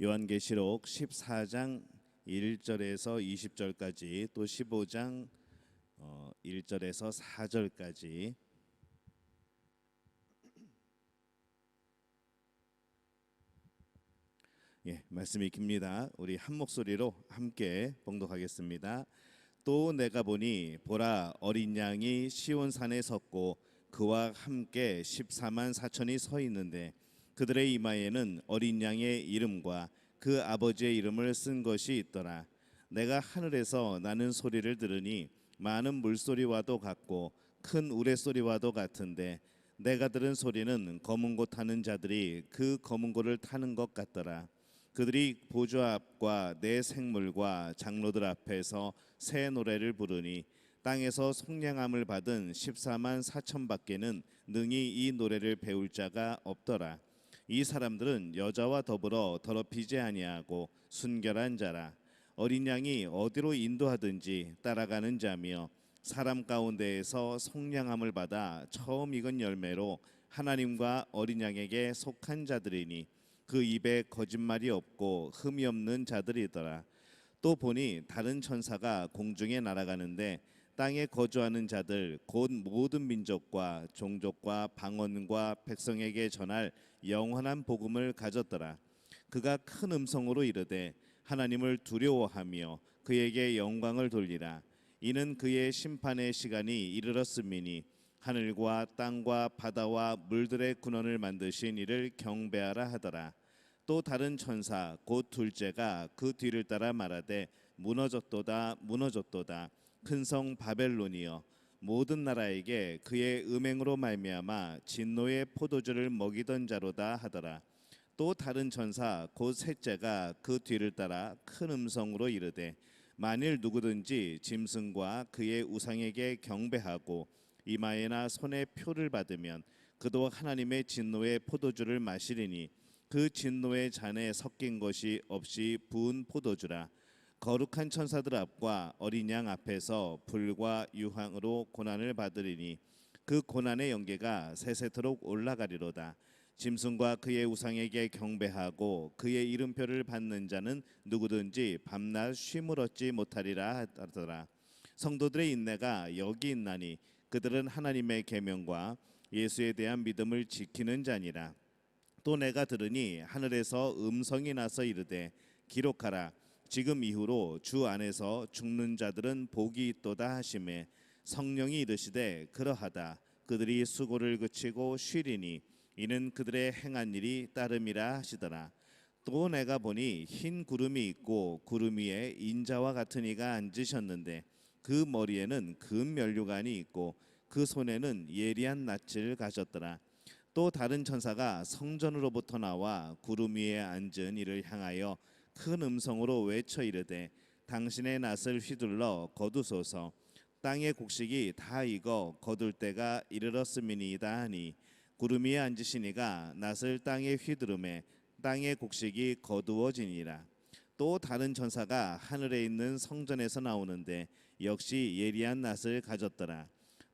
요한계시록 14장 1절에서 20절까지 또 15장 1절에서 4절까지 말씀이 깁니다. 우리 한 목소리로 함께 봉독하겠습니다. 또 내가 보니 보라 어린 양이 시온산에 섰고 그와 함께 14만 4천이 서 있는데 그들의 이마에는 어린 양의 이름과 그 아버지의 이름을 쓴 것이 있더라. 내가 하늘에서 나는 소리를 들으니 많은 물소리와도 같고 큰 우레소리와도 같은데 내가 들은 소리는 검은 고 타는 자들이 그 검은 고를 타는 것 같더라. 그들이 보좌 앞과 내 생물과 장로들 앞에서 새 노래를 부르니 땅에서 속량함을 받은 14만 4천 밖에는 능히 이 노래를 배울 자가 없더라. 이 사람들은 여자와 더불어 더럽히지 아니하고 순결한 자라. 어린 양이 어디로 인도하든지 따라가는 자며 사람 가운데에서 속량함을 받아 처음 익은 열매로 하나님과 어린 양에게 속한 자들이니 그 입에 거짓말이 없고 흠이 없는 자들이더라. 또 보니 다른 천사가 공중에 날아가는데 땅에 거주하는 자들 곧 모든 민족과 종족과 방언과 백성에게 전할 영원한 복음을 가졌더라. 그가 큰 음성으로 이르되 하나님을 두려워하며 그에게 영광을 돌리라. 이는 그의 심판의 시간이 이르렀음이니 하늘과 땅과 바다와 물들의 군원을 만드신 이를 경배하라 하더라. 또 다른 천사 곧 둘째가 그 뒤를 따라 말하되 무너졌도다 무너졌도다 큰 성 바벨론이여 모든 나라에게 그의 음행으로 말미암아 진노의 포도주를 먹이던 자로다 하더라. 또 다른 천사 곧 셋째가 그 뒤를 따라 큰 음성으로 이르되 만일 누구든지 짐승과 그의 우상에게 경배하고 이마에나 손에 표를 받으면 그도 하나님의 진노의 포도주를 마시리니 그 진노의 잔에 섞인 것이 없이 부은 포도주라. 거룩한 천사들 앞과 어린 양 앞에서 불과 유황으로 고난을 받으리니 그 고난의 연계가 세세토록 올라가리로다. 짐승과 그의 우상에게 경배하고 그의 이름표를 받는 자는 누구든지 밤낮 쉼을 얻지 못하리라 하더라. 성도들의 인내가 여기 있나니 그들은 하나님의 계명과 예수에 대한 믿음을 지키는 자니라. 또 내가 들으니 하늘에서 음성이 나서 이르되 기록하라. 지금 이후로 주 안에서 죽는 자들은 복이 있도다 하시매 성령이 이르시되 그러하다. 그들이 수고를 그치고 쉬리니 이는 그들의 행한 일이 따름이라 하시더라. 또 내가 보니 흰 구름이 있고 구름 위에 인자와 같은 이가 앉으셨는데 그 머리에는 금 면류관이 있고 그 손에는 예리한 낯을 가졌더라. 또 다른 천사가 성전으로부터 나와 구름 위에 앉은 이를 향하여 큰 음성으로 외쳐 이르되 당신의 낫을 휘둘러 거두소서. 땅의 곡식이 다 익어 거둘 때가 이르렀음이니이다 하니 구름 위에 앉으신 이가 낫을 땅에 휘두르매 땅의 곡식이 거두어지니라. 또 다른 천사가 하늘에 있는 성전에서 나오는데 역시 예리한 낫을 가졌더라.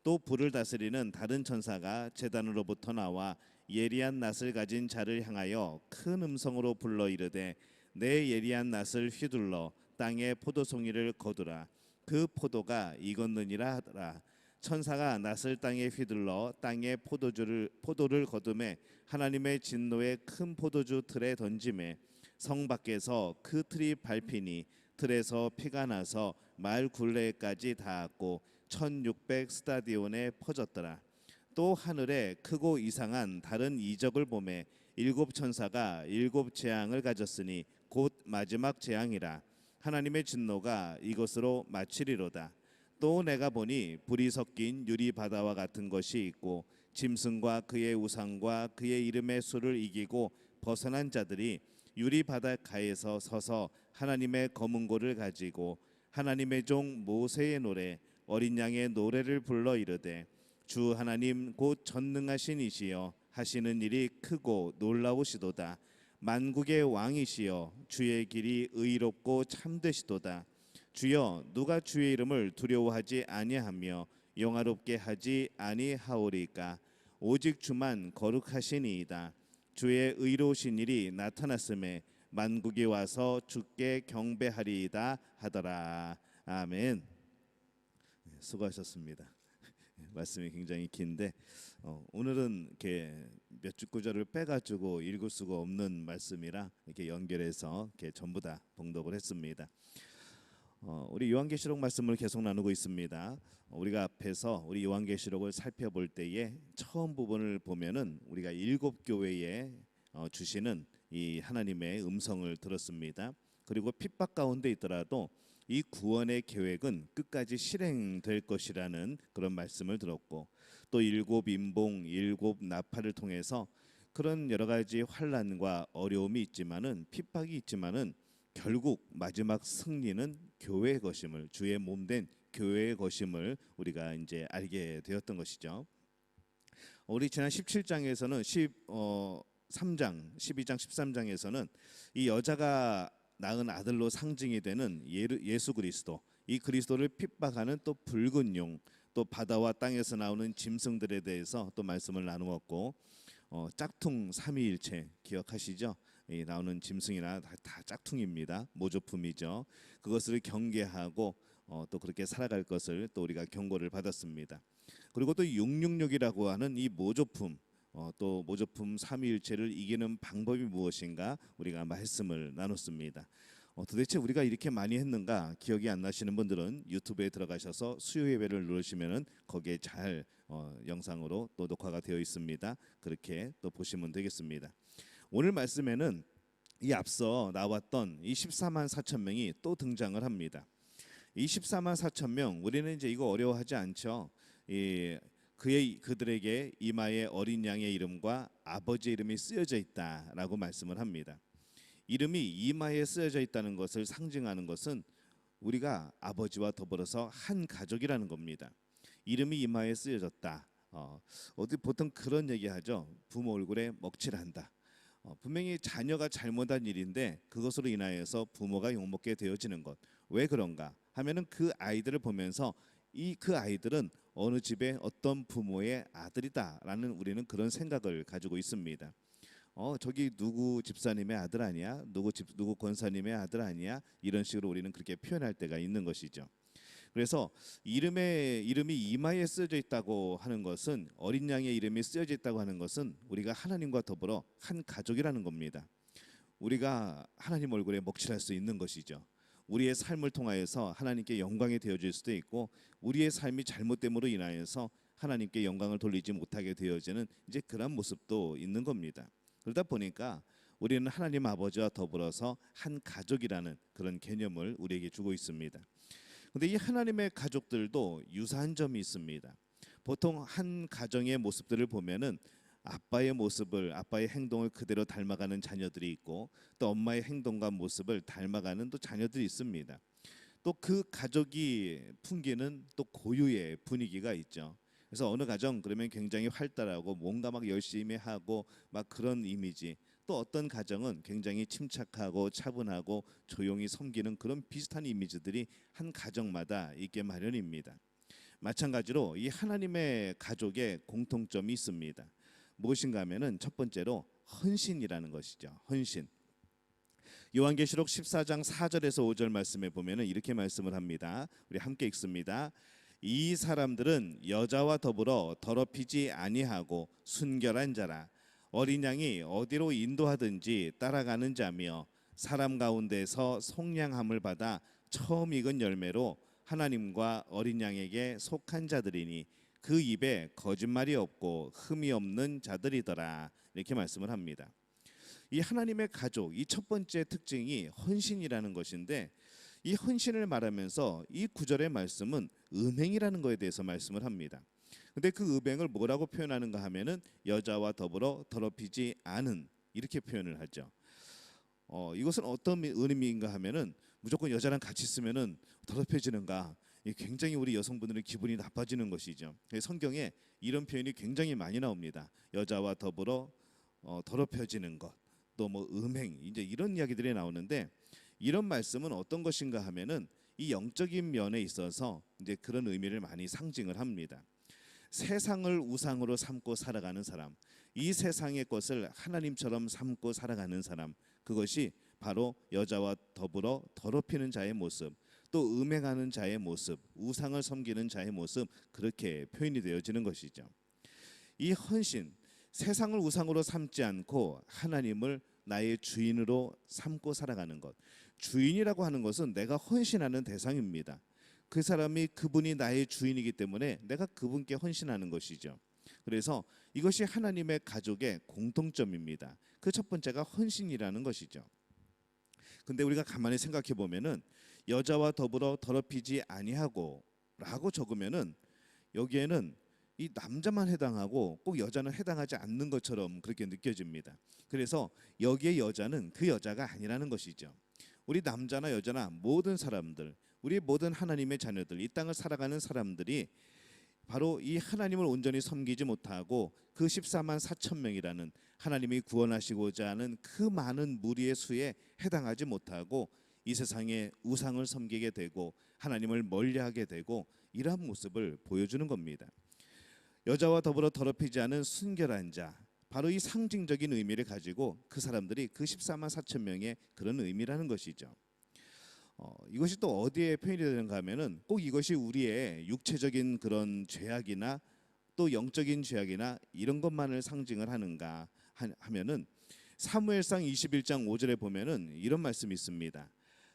또 불을 다스리는 다른 천사가 제단으로부터 나와 예리한 낫을 가진 자를 향하여 큰 음성으로 불러 이르되 내 예리한 낫을 휘둘러 땅의 포도송이를 거두라. 그 포도가 익었느니라 하더라. 천사가 낫을 땅에 휘둘러 땅의 포도를 거둠에 하나님의 진노의 큰 포도주 틀에 던짐에 성 밖에서 그 틀이 밟히니 틀에서 피가 나서 말 굴레까지 닿았고 1600 스타디온에 퍼졌더라. 또 하늘에 크고 이상한 다른 이적을 보매 일곱 천사가 일곱 재앙을 가졌으니 곧 마지막 재앙이라. 하나님의 진노가 이것으로 마치리로다. 또 내가 보니 불이 섞인 유리 바다와 같은 것이 있고 짐승과 그의 우상과 그의 이름의 수를 이기고 벗어난 자들이 유리 바닷가에서 서서 하나님의 검은 고를 가지고 하나님의 종 모세의 노래 어린 양의 노래를 불러 이르되 주 하나님 곧 전능하신 이시여 하시는 일이 크고 놀라우시도다. 만국의 왕이시여 주의 길이 의롭고 참되시도다. 주여 누가 주의 이름을 두려워하지 아니하며 영화롭게 하지 아니하오리까. 오직 주만 거룩하시니이다. 주의 의로우신 일이 나타났음에 만국이 와서 주께 경배하리이다 하더라. 아멘. 수고하셨습니다. 말씀이 굉장히 긴데 오늘은 이렇게 몇 주 구절을 빼가지고 읽을 수가 없는 말씀이라 이렇게 연결해서 이렇게 전부 다 봉독을 했습니다. 우리 요한계시록 말씀을 계속 나누고 있습니다. 우리가 앞에서 우리 요한계시록을 살펴볼 때에 처음 부분을 보면은 우리가 7교회에 주시는 이 하나님의 음성을 들었습니다. 그리고 핍박 가운데 있더라도 이 구원의 계획은 끝까지 실행될 것이라는 그런 말씀을 들었고, 또 7인봉 7나팔을 통해서 그런 여러 가지 환난과 어려움이 있지만은 핍박이 있지만은 결국 마지막 승리는 교회의 것임을, 주의 몸된 교회의 것임을 우리가 이제 알게 되었던 것이죠. 우리 지난 17장에서는 3장, 12장, 13장에서는 이 여자가 낳은 아들로 상징이 되는 예수 그리스도, 이 그리스도를 핍박하는 또 붉은 용, 또 바다와 땅에서 나오는 짐승들에 대해서 또 말씀을 나누었고, 짝퉁 삼위일체 기억하시죠? 이 나오는 짐승이나 다 짝퉁입니다. 모조품이죠. 그것을 경계하고 또 그렇게 살아갈 것을 또 우리가 경고를 받았습니다. 그리고 또 666이라고 하는 이 모조품, 또 모조품 삼위일체를 이기는 방법이 무엇인가 우리가 말씀을 나눴습니다. 도대체 우리가 이렇게 많이 했는가 기억이 안 나시는 분들은 유튜브에 들어가셔서 수요 예배를 누르시면은 거기에 잘 영상으로 또 녹화가 되어 있습니다. 그렇게 또 보시면 되겠습니다. 오늘 말씀에는 이 앞서 나왔던 이 14만 4천 명이 또 등장을 합니다. 이 14만 4천 명, 우리는 이제 이거 어려워하지 않죠. 그들에게 이마에 어린 양의 이름과 아버지의 이름이 쓰여져 있다라고 말씀을 합니다. 이름이 이마에 쓰여져 있다는 것을 상징하는 것은 우리가 아버지와 더불어서 한 가족이라는 겁니다. 이름이 이마에 쓰여졌다. 어디 보통 그런 얘기하죠. 부모 얼굴에 먹칠한다. 분명히 자녀가 잘못한 일인데 그것으로 인하여서 부모가 욕먹게 되어지는 것. 왜 그런가 하면은 그 아이들을 보면서 그 아이들은 어느 집의 어떤 부모의 아들이다라는 우리는 그런 생각을 가지고 있습니다. 저기 누구 집사님의 아들 아니야? 누구 권사님의 아들 아니야? 이런 식으로 우리는 그렇게 표현할 때가 있는 것이죠. 그래서 이름이 이마에 쓰여져 있다고 하는 것은, 어린 양의 이름이 쓰여져 있다고 하는 것은 우리가 하나님과 더불어 한 가족이라는 겁니다. 우리가 하나님 얼굴에 먹칠할 수 있는 것이죠. 우리의 삶을 통하여서 하나님께 영광이 되어질 수도 있고, 우리의 삶이 잘못됨으로 인하여서 하나님께 영광을 돌리지 못하게 되어지는 이제 그런 모습도 있는 겁니다. 그러다 보니까 우리는 하나님 아버지와 더불어서 한 가족이라는 그런 개념을 우리에게 주고 있습니다. 그런데 이 하나님의 가족들도 유사한 점이 있습니다. 보통 한 가정의 모습들을 보면은 아빠의 행동을 그대로 닮아가는 자녀들이 있고, 또 엄마의 행동과 모습을 닮아가는 또 자녀들이 있습니다. 또 그 가족이 풍기는 또 고유의 분위기가 있죠. 그래서 어느 가정 그러면 굉장히 활달하고 뭔가 막 열심히 하고 막 그런 이미지, 또 어떤 가정은 굉장히 침착하고 차분하고 조용히 섬기는 그런 비슷한 이미지들이 한 가정마다 있게 마련입니다. 마찬가지로 이 하나님의 가족의 공통점이 있습니다. 무엇인가 하면은 첫 번째로 헌신이라는 것이죠. 헌신. 요한계시록 14장 4절에서 5절 말씀에 보면은 이렇게 말씀을 합니다. 우리 함께 읽습니다. 이 사람들은 여자와 더불어 더럽히지 아니하고 순결한 자라. 어린 양이 어디로 인도하든지 따라가는 자며 사람 가운데서 속량함을 받아 처음 익은 열매로 하나님과 어린 양에게 속한 자들이니 그 입에 거짓말이 없고 흠이 없는 자들이더라. 이렇게 말씀을 합니다. 이 하나님의 가족, 이 첫 번째 특징이 헌신이라는 것인데, 이 헌신을 말하면서 이 구절의 말씀은 음행이라는 것에 대해서 말씀을 합니다. 근데 그 음행을 뭐라고 표현하는가 하면은 여자와 더불어 더럽히지 않은, 이렇게 표현을 하죠. 이것은 어떤 의미인가 하면은 무조건 여자랑 같이 있으면은 더럽혀지는가, 굉장히 우리 여성분들의 기분이 나빠지는 것이죠. 성경에 이런 표현이 굉장히 많이 나옵니다. 여자와 더불어 더럽혀지는 것, 또 뭐 음행, 이제 이런 이야기들이 나오는데, 이런 말씀은 어떤 것인가 하면은 이 영적인 면에 있어서 이제 그런 의미를 많이 상징을 합니다. 세상을 우상으로 삼고 살아가는 사람, 이 세상의 것을 하나님처럼 삼고 살아가는 사람, 그것이 바로 여자와 더불어 더럽히는 자의 모습, 또 음행하는 자의 모습, 우상을 섬기는 자의 모습, 그렇게 표현이 되어지는 것이죠. 이 헌신, 세상을 우상으로 삼지 않고 하나님을 나의 주인으로 삼고 살아가는 것. 주인이라고 하는 것은 내가 헌신하는 대상입니다. 그 사람이, 그분이 나의 주인이기 때문에 내가 그분께 헌신하는 것이죠. 그래서 이것이 하나님의 가족의 공통점입니다. 그 첫 번째가 헌신이라는 것이죠. 근데 우리가 가만히 생각해 보면은 여자와 더불어 더럽히지 아니하고 라고 적으면은 여기에는 이 남자만 해당하고 꼭 여자는 해당하지 않는 것처럼 그렇게 느껴집니다. 그래서 여기에 여자는 그 여자가 아니라는 것이죠. 우리 남자나 여자나 모든 사람들, 우리 모든 하나님의 자녀들, 이 땅을 살아가는 사람들이 바로 이 하나님을 온전히 섬기지 못하고 그 14만 4천 명이라는 하나님이 구원하시고자 하는 그 많은 무리의 수에 해당하지 못하고 이 세상에 우상을 섬기게 되고 하나님을 멀리하게 되고 이러한 모습을 보여주는 겁니다. 여자와 더불어 더럽히지 않은 순결한 자, 바로 이 상징적인 의미를 가지고 그 사람들이 그 14만 4천 명의 그런 의미라는 것이죠. 이것이 또 어디에 표현이 되는가 하면은 꼭 이것이 우리의 육체적인 그런 죄악이나 또 영적인 죄악이나 이런 것만을 상징을 하는가 하면은 사무엘상 21장 5절에 보면은 이런 말씀이 있습니다.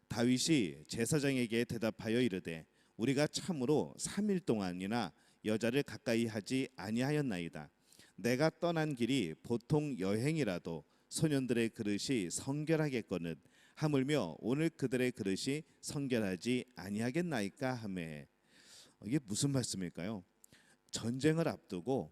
다윗이 제사장에게 대답하여 이르되 우리가 참으로 3일 동안이나 여자를 가까이 하지 아니하였나이다. 내가 떠난 길이 보통 여행이라도 소년들의 그릇이 성결하겠거늘 하물며 오늘 그들의 그릇이 성결하지 아니하겠나이까 하매. 이게 무슨 말씀일까요? 전쟁을 앞두고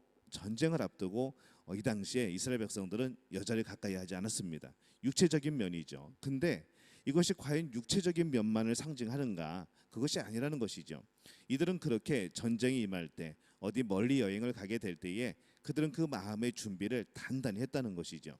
이 당시에 이스라엘 백성들은 여자를 가까이 하지 않았습니다. 육체적인 면이죠. 근데 이것이 과연 육체적인 면만을 상징하는가? 그것이 아니라는 것이죠. 이들은 그렇게 전쟁이 임할 때 어디 멀리 여행을 가게 될 때에 그들은 그 마음의 준비를 단단히 했다는 것이죠.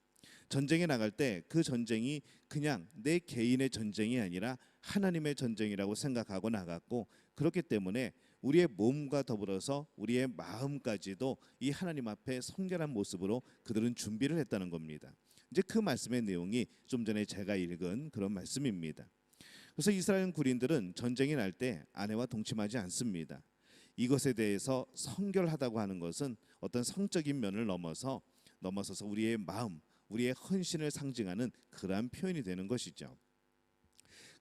전쟁에 나갈 때 그 전쟁이 그냥 내 개인의 전쟁이 아니라 하나님의 전쟁이라고 생각하고 나갔고, 그렇기 때문에 우리의 몸과 더불어서 우리의 마음까지도 이 하나님 앞에 성결한 모습으로 그들은 준비를 했다는 겁니다. 이제 그 말씀의 내용이 좀 전에 제가 읽은 그런 말씀입니다. 그래서 이스라엘 군인들은 전쟁이 날 때 아내와 동침하지 않습니다. 이것에 대해서 성결하다고 하는 것은 어떤 성적인 면을 넘어서서 우리의 마음, 우리의 헌신을 상징하는 그러한 표현이 되는 것이죠.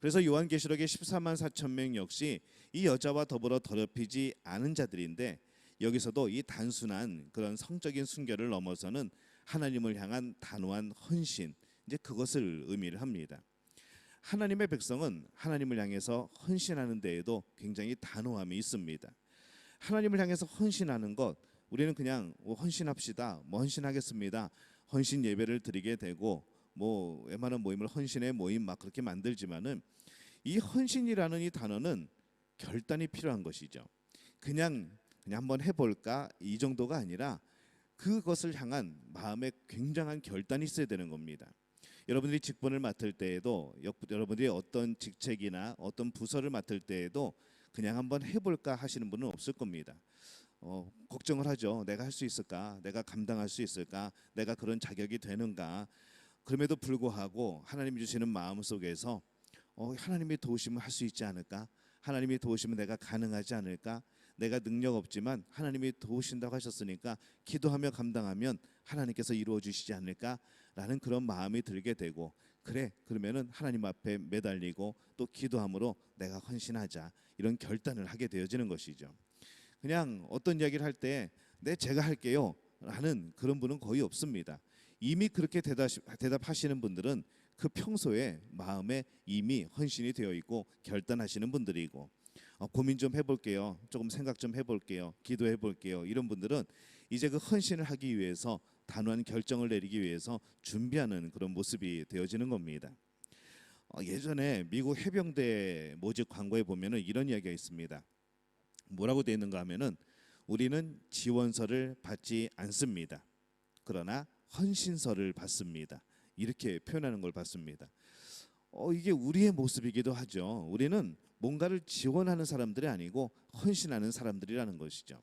그래서 요한계시록의 14만 4천 명 역시 이 여자와 더불어 더럽히지 않은 자들인데, 여기서도 이 단순한 그런 성적인 순결을 넘어서는 하나님을 향한 단호한 헌신, 이제 그것을 의미를 합니다. 하나님의 백성은 하나님을 향해서 헌신하는 데에도 굉장히 단호함이 있습니다. 하나님을 향해서 헌신하는 것, 우리는 그냥 헌신합시다, 헌신하겠습니다, 헌신 예배를 드리게 되고 웬만한 모임을 헌신의 모임 막 그렇게 만들지만은 이 헌신이라는 이 단어는 결단이 필요한 것이죠. 그냥 한번 해볼까 이 정도가 아니라 그것을 향한 마음에 굉장한 결단이 있어야 되는 겁니다. 여러분들이 직분을 맡을 때에도, 여러분들이 어떤 직책이나 어떤 부서를 맡을 때에도 그냥 한번 해볼까 하시는 분은 없을 겁니다. 걱정을 하죠. 내가 할 수 있을까? 내가 감당할 수 있을까? 내가 그런 자격이 되는가? 그럼에도 불구하고 하나님이 주시는 마음 속에서 하나님이 도우시면 할 수 있지 않을까? 하나님이 도우시면 내가 가능하지 않을까? 내가 능력 없지만 하나님이 도우신다고 하셨으니까 기도하며 감당하면 하나님께서 이루어 주시지 않을까라는 그런 마음이 들게 되고, 그래 그러면은 하나님 앞에 매달리고 또 기도함으로 내가 헌신하자, 이런 결단을 하게 되어지는 것이죠. 그냥 어떤 이야기를 할 때 제가 할게요 라는 그런 분은 거의 없습니다. 이미 그렇게 대답하시는 분들은 그 평소에 마음에 이미 헌신이 되어 있고 결단하시는 분들이고, 고민 좀 해볼게요, 조금 생각 좀 해볼게요, 기도해 볼게요, 이런 분들은 이제 그 헌신을 하기 위해서 단호한 결정을 내리기 위해서 준비하는 그런 모습이 되어지는 겁니다. 예전에 미국 해병대 모집 광고에 보면은 이런 이야기가 있습니다. 뭐라고 되어 있는가 하면은 우리는 지원서를 받지 않습니다. 그러나 헌신서를 받습니다. 이렇게 표현하는 걸 봤습니다. 이게 우리의 모습이기도 하죠. 우리는 뭔가를 지원하는 사람들이 아니고 헌신하는 사람들이라는 것이죠.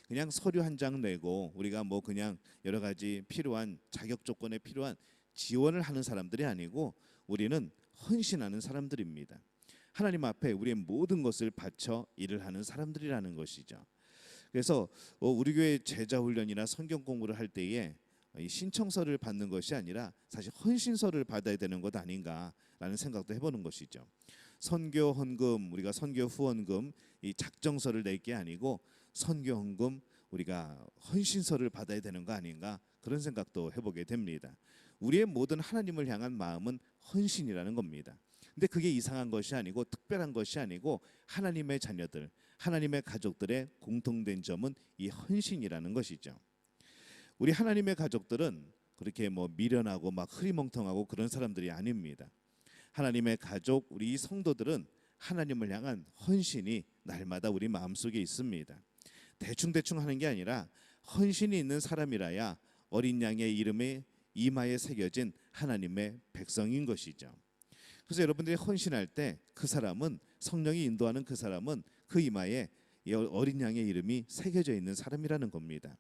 그냥 서류 한 장 내고 우리가 그냥 여러 가지 필요한 자격 조건에 필요한 지원을 하는 사람들이 아니고 우리는 헌신하는 사람들입니다. 하나님 앞에 우리의 모든 것을 바쳐 일을 하는 사람들이라는 것이죠. 그래서 우리 교회 제자 훈련이나 성경 공부를 할 때에 이 신청서를 받는 것이 아니라 사실 헌신서를 받아야 되는 것 아닌가라는 생각도 해보는 것이죠. 선교 헌금, 우리가 선교 후원금 이 작정서를 낼 게 아니고 선교 헌금 우리가 헌신서를 받아야 되는 거 아닌가, 그런 생각도 해보게 됩니다. 우리의 모든 하나님을 향한 마음은 헌신이라는 겁니다. 근데 그게 이상한 것이 아니고 특별한 것이 아니고 하나님의 자녀들, 하나님의 가족들의 공통된 점은 이 헌신이라는 것이죠. 우리 하나님의 가족들은 그렇게 미련하고 막 흐리멍텅하고 그런 사람들이 아닙니다. 하나님의 가족, 우리 성도들은 하나님을 향한 헌신이 날마다 우리 마음속에 있습니다. 대충대충 하는 게 아니라 헌신이 있는 사람이라야 어린 양의 이름이 이마에 새겨진 하나님의 백성인 것이죠. 그래서 여러분들이 헌신할 때 그 사람은, 성령이 인도하는 그 사람은 그 이마에 어린 양의 이름이 새겨져 있는 사람이라는 겁니다.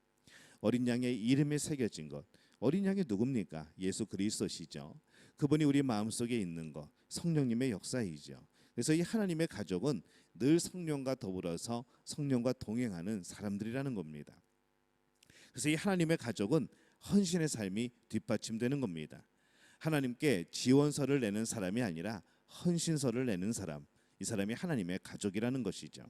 어린 양의 이름이 새겨진 것, 어린 양이 누굽니까? 예수 그리스도시죠. 그분이 우리 마음속에 있는 것, 성령님의 역사이죠. 그래서 이 하나님의 가족은 늘 성령과 더불어서 성령과 동행하는 사람들이라는 겁니다. 그래서 이 하나님의 가족은 헌신의 삶이 뒷받침되는 겁니다. 하나님께 지원서를 내는 사람이 아니라 헌신서를 내는 사람, 이 사람이 하나님의 가족이라는 것이죠.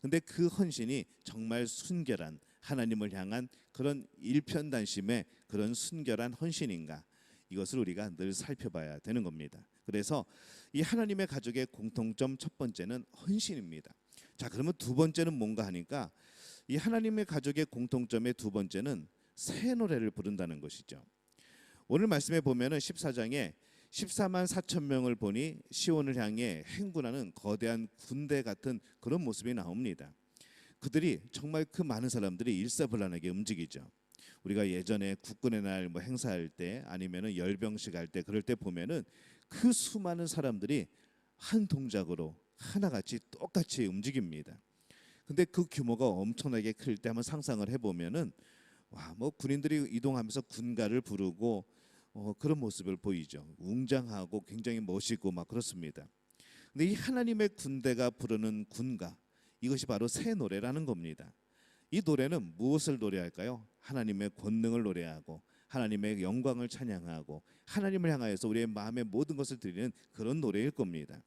근데 그 헌신이 정말 순결한 하나님을 향한 그런 일편단심의 그런 순결한 헌신인가, 이것을 우리가 늘 살펴봐야 되는 겁니다. 그래서 이 하나님의 가족의 공통점 첫 번째는 헌신입니다. 자, 그러면 두 번째는 뭔가 하니까 이 하나님의 가족의 공통점의 두 번째는 새 노래를 부른다는 것이죠. 오늘 말씀에 보면은 14장에 14만 4천 명을 보니 시온을 향해 행군하는 거대한 군대 같은 그런 모습이 나옵니다. 그들이 정말 그 많은 사람들이 일사불란하게 움직이죠. 우리가 예전에 국군의 날 행사할 때 아니면은 열병식 할 때 그럴 때 보면은 그 수많은 사람들이 한 동작으로 하나같이 똑같이 움직입니다. 근데 그 규모가 엄청나게 클 때 한번 상상을 해보면은 군인들이 이동하면서 군가를 부르고 그런 모습을 보이죠. 웅장하고 굉장히 멋있고 막 그렇습니다. 근데 이 하나님의 군대가 부르는 군가, 이것이 바로 새 노래라는 겁니다. 이 노래는 무엇을 노래할까요? 하나님의 권능을 노래하고 하나님의 영광을 찬양하고 하나님을 향하여서 우리의 마음의 모든 것을 드리는 그런 노래일 겁니다.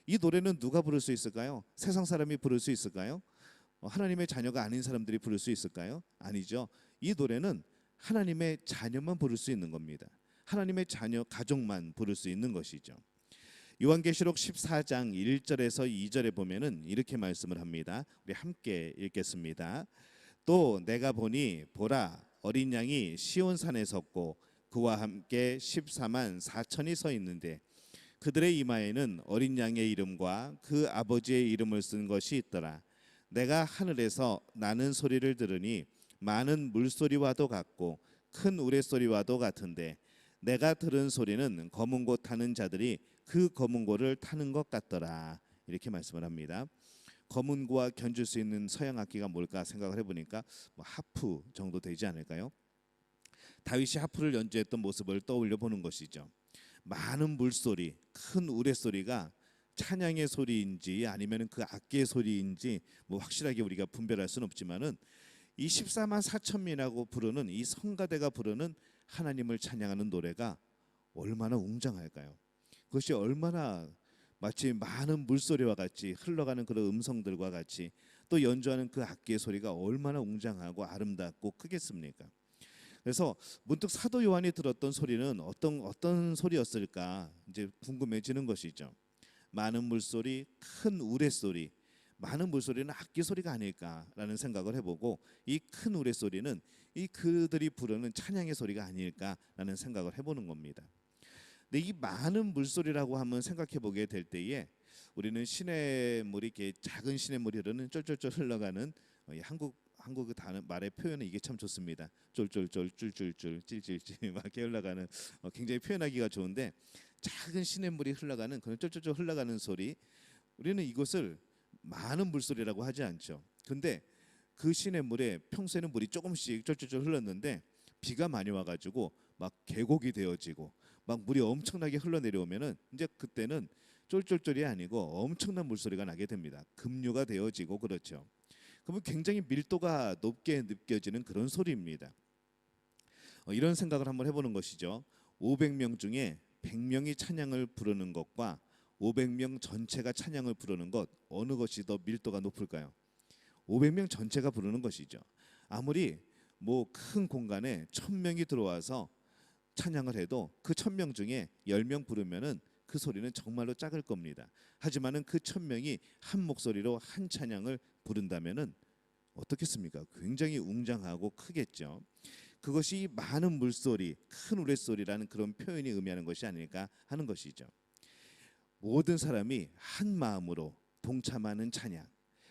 이 노래는 누가 부를 수 있을까요? 세상 사람이 부를 수 있을까요? 하나님의 자녀가 아닌 사람들이 부를 수 있을까요? 아니죠. 이 노래는 하나님의 자녀만 부를 수 있는 겁니다. 하나님의 자녀 가족만 부를 수 있는 것이죠. 요한계시록 14장 1절에서 2절에 보면은 이렇게 말씀을 합니다. 우리 함께 읽겠습니다. 또 내가 보니 보라, 어린 양이 시온산에 섰고 그와 함께 14만 4천이 서 있는데 그들의 이마에는 어린 양의 이름과 그 아버지의 이름을 쓴 것이 있더라. 내가 하늘에서 나는 소리를 들으니 많은 물소리와도 같고 큰 우레소리와도 같은데 내가 들은 소리는 검은 고 타는 자들이 그 검은 고를 타는 것 같더라. 이렇게 말씀을 합니다. 검은 고와 견줄 수 있는 서양 악기가 뭘까 생각을 해보니까 하프 정도 되지 않을까요? 다윗이 하프를 연주했던 모습을 떠올려 보는 것이죠. 많은 물소리, 큰 우레소리가 찬양의 소리인지 아니면 그 악기의 소리인지 확실하게 우리가 분별할 수는 없지만은 이 14만 4천민하고 부르는 이 성가대가 부르는 하나님을 찬양하는 노래가 얼마나 웅장할까요? 그것이 얼마나 마치 많은 물소리와 같이 흘러가는 그런 음성들과 같이 또 연주하는 그 악기의 소리가 얼마나 웅장하고 아름답고 크겠습니까? 그래서 문득 사도 요한이 들었던 소리는 어떤 소리였을까 이제 궁금해지는 것이죠. 많은 물소리, 큰 우레소리, 많은 물소리는 악기 소리가 아닐까라는 생각을 해보고 이 큰 우레소리는 이 그들이 부르는 찬양의 소리가 아닐까라는 생각을 해보는 겁니다. 근데 이 많은 물소리라고 한번 생각해 보게 될 때에 우리는 시냇물이 이렇게 작은 시냇물이 흐르는 쫄쫄쫄 흘러가는 한국 단어 말의 표현은 이게 참 좋습니다. 쫄쫄쫄 쫄쫄쫄 찔찔찔 막 이렇게 흘러가는 굉장히 표현하기가 좋은데 작은 시냇물이 흘러가는 그런 쫄쫄쫄 흘러가는 소리, 우리는 이것을 많은 물소리라고 하지 않죠. 근데 그 시냇물에 평소에는 물이 조금씩 쫄쫄쫄 흘렀는데 비가 많이 와가지고 막 계곡이 되어지고 막 물이 엄청나게 흘러내려오면은 이제 그때는 쫄쫄쫄이 아니고 엄청난 물소리가 나게 됩니다. 급류가 되어지고 그렇죠. 그러면 굉장히 밀도가 높게 느껴지는 그런 소리입니다. 이런 생각을 한번 해보는 것이죠. 500명 중에 100명이 찬양을 부르는 것과 500명 전체가 찬양을 부르는 것, 어느 것이 더 밀도가 높을까요? 500명 전체가 부르는 것이죠. 아무리 뭐 큰 공간에 1000명이 들어와서 찬양을 해도 그 1000명 중에 10명 부르면은 그 소리는 정말로 작을 겁니다. 하지만은 그 1000명이 한 목소리로 한 찬양을 부른다면은 어떻겠습니까? 굉장히 웅장하고 크겠죠. 그것이 많은 물소리, 큰 우레소리라는 그런 표현이 의미하는 것이 아닐까 하는 것이죠. 모든 사람이 한 마음으로 동참하는 찬양.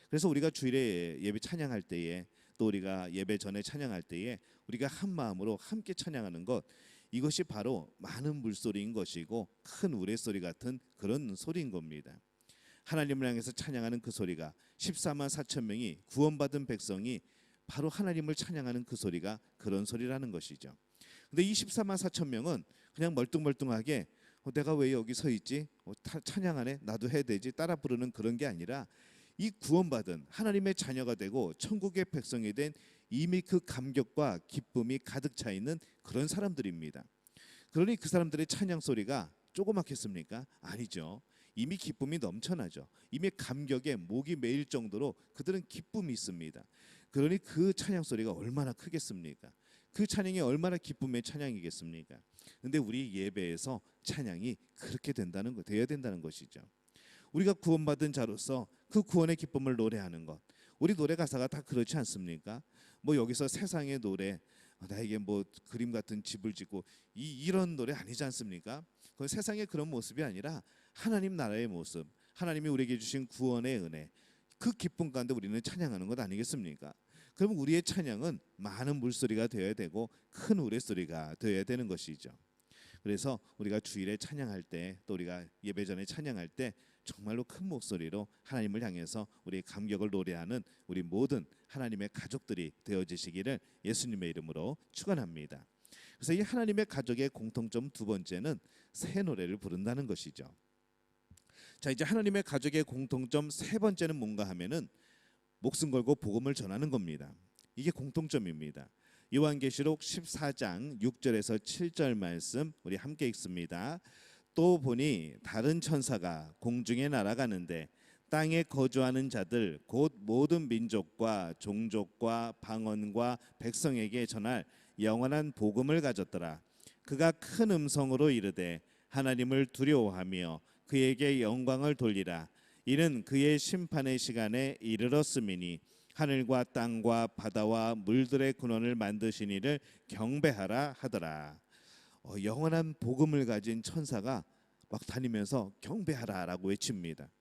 그래서 우리가 주일에 예배 찬양할 때에, 또 우리가 예배 전에 찬양할 때에 우리가 한 마음으로 함께 찬양하는 것, 이것이 바로 많은 물소리인 것이고 큰 우레소리 같은 그런 소리인 겁니다. 하나님을 향해서 찬양하는 그 소리가 14만 4천 명이 구원받은 백성이 바로 하나님을 찬양하는 그 소리가 그런 소리라는 것이죠. 근데 이 14만 4천 명은 그냥 멀뚱멀뚱하게 내가 왜 여기 서 있지? 찬양하네? 나도 해야 되지? 따라 부르는 그런 게 아니라 이 구원받은 하나님의 자녀가 되고 천국의 백성이 된 이미 그 감격과 기쁨이 가득 차 있는 그런 사람들입니다. 그러니 그 사람들의 찬양 소리가 조그맣겠습니까? 아니죠. 이미 기쁨이 넘쳐나죠. 이미 감격에 목이 메일 정도로 그들은 기쁨이 있습니다. 그러니 그 찬양 소리가 얼마나 크겠습니까? 그 찬양이 얼마나 기쁨의 찬양이겠습니까? 근데 우리 예배에서 찬양이 그렇게 돼야 된다는 것이죠. 우리가 구원받은 자로서 그 구원의 기쁨을 노래하는 것, 우리 노래 가사가 다 그렇지 않습니까? 뭐 여기서 세상의 노래, 나에게 뭐 그림 같은 집을 짓고 이런 노래 아니지 않습니까? 그건 세상의 그런 모습이 아니라 하나님 나라의 모습, 하나님이 우리에게 주신 구원의 은혜, 그 기쁨 가운데 우리는 찬양하는 것 아니겠습니까? 그럼 우리의 찬양은 많은 물소리가 되어야 되고 큰 우레소리가 되어야 되는 것이죠. 그래서 우리가 주일에 찬양할 때, 또 우리가 예배 전에 찬양할 때 정말로 큰 목소리로 하나님을 향해서 우리의 감격을 노래하는 우리 모든 하나님의 가족들이 되어지시기를 예수님의 이름으로 축원합니다. 그래서 이 하나님의 가족의 공통점 두 번째는 새 노래를 부른다는 것이죠. 자, 이제 하나님의 가족의 공통점 세 번째는 뭔가 하면은 목숨 걸고 복음을 전하는 겁니다. 이게 공통점입니다. 요한계시록 14장 6절에서 7절 말씀 우리 함께 읽습니다. 또 보니 다른 천사가 공중에 날아가는데 땅에 거주하는 자들 곧 모든 민족과 종족과 방언과 백성에게 전할 영원한 복음을 가졌더라. 그가 큰 음성으로 이르되 하나님을 두려워하며 그에게 영광을 돌리라. 이는 그의 심판의 시간에 이르렀음이니 하늘과 땅과 바다와 물들의 근원을 만드신 이를 경배하라 하더라. 영원한 복음을 가진 천사가 막 다니면서 경배하라라고 외칩니다.